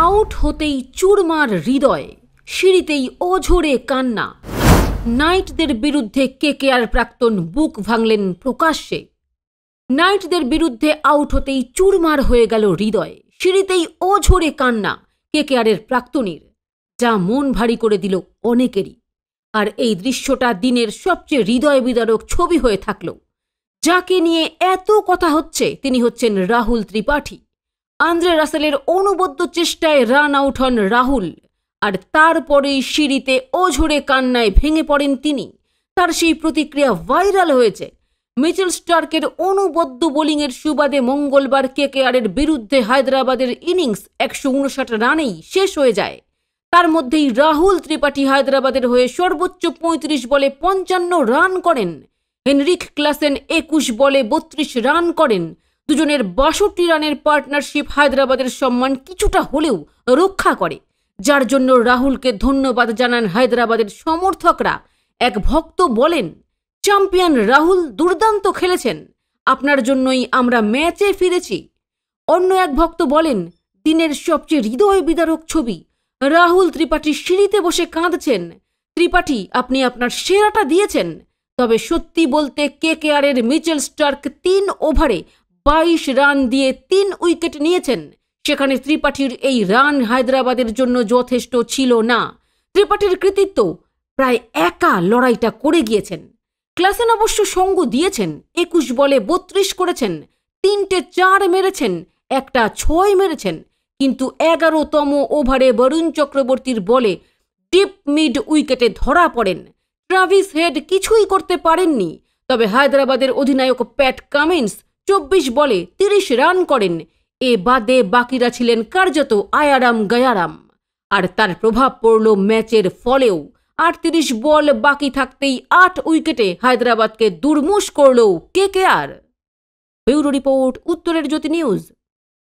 Out হতেই চুরমার হৃদয়, সিঁড়িতেই অঝোরে কান্না। নাইটদের বিরুদ্ধে কেকেআর প্রাক্তন বুক ভাঙলেন প্রকাশ্যে। নাইটদের বিরুদ্ধে আউট হতেই চুরমার হয়ে গেল হৃদয়, সিঁড়িতেই অঝোরে কান্না কেকেআরের প্রাক্তনীর, যা মন ভারী করে দিল অনেকেরই। আর এই দৃশ্যটা দিনের সবচেয়ে হৃদয় বিদারক ছবি হয়ে থাকল। যাকে নিয়ে এত কথা হচ্ছে তিনি হচ্ছেন রাহুল ত্রিপাঠী। আন্দ্রে রাসেলের অনবদ্য চেষ্টায় রান আউট হন রাহুল, আর তারপরেই সিঁড়িতে অঝোরে কান্নায় ভেঙে পড়েন তিনি। তার সেই প্রতিক্রিয়া ভাইরাল হয়েছে। মিচেল স্টার্কের অনবদ্য বোলিংয়ের সুবাদে মঙ্গলবার কেকেআরের বিরুদ্ধে হায়দ্রাবাদের ইনিংস 159 রানেই শেষ হয়ে যায়। তার মধ্যেই রাহুল ত্রিপাঠী হায়দ্রাবাদের হয়ে সর্বোচ্চ 35 বলে 55 রান করেন। হেনরিক ক্লাসেন 21 বলে 32 রান করেন। দুজনের 62 রানের পার্টনারশিপ হায়দ্রাবাদের সম্মান কিছুটা হলেও রক্ষা করে, যার জন্য রাহুলকে ধন্যবাদ জানান হায়দ্রাবাদের সমর্থকরা। এক ভক্ত বলেন, চ্যাম্পিয়ন রাহুল দুর্দান্ত খেলেছেন, আপনার জন্যই আমরা ম্যাচে ফিরেছি। অন্য এক ভক্ত বলেন, দিনের সবচেয়ে হৃদয় বিদারক ছবি, রাহুল ত্রিপাঠী সিঁড়িতে বসে কাঁদছেন। ত্রিপাঠী, আপনি আপনার সেরাটা দিয়েছেন। তবে সত্যি বলতে কেকেআরের মিচেল স্টার্ক 3 ওভারে 22 রান দিয়ে 3 উইকেট নিয়েছেন। সেখানে ত্রিপাঠীর এই রান হায়দ্রাবাদের জন্য যথেষ্ট ছিল না। ত্রিপাঠীর কৃতিত্ব, প্রায় একা লড়াইটা করে গিয়েছেন। ক্লাসেন অবশ্য সঙ্গ দিয়েছেন, 21 বলে 32 করেছেন, 3টে 4 মেরেছেন, একটা 6 মেরেছেন। কিন্তু 11তম ওভারে বরুণ চক্রবর্তীর বলে ডিপ মিড উইকেটে ধরা পড়েন। ট্রাভিস হেড কিছুই করতে পারেননি। তবে হায়দ্রাবাদের অধিনায়ক প্যাট কামিন্স 24 বলে 30 রান করেন। এ বাদে বাকিরা ছিলেন কার্যত আয়ারাম গায়ারাম, আর তার প্রভাব পড়ল ম্যাচের ফলেও। 38 বল বাকি থাকতেই 8 উইকেটে হায়দ্রাবাদকে দুর্মুশ করল কেকেআর। ব্যুরো রিপোর্ট, উত্তরের জ্যোতি নিউজ।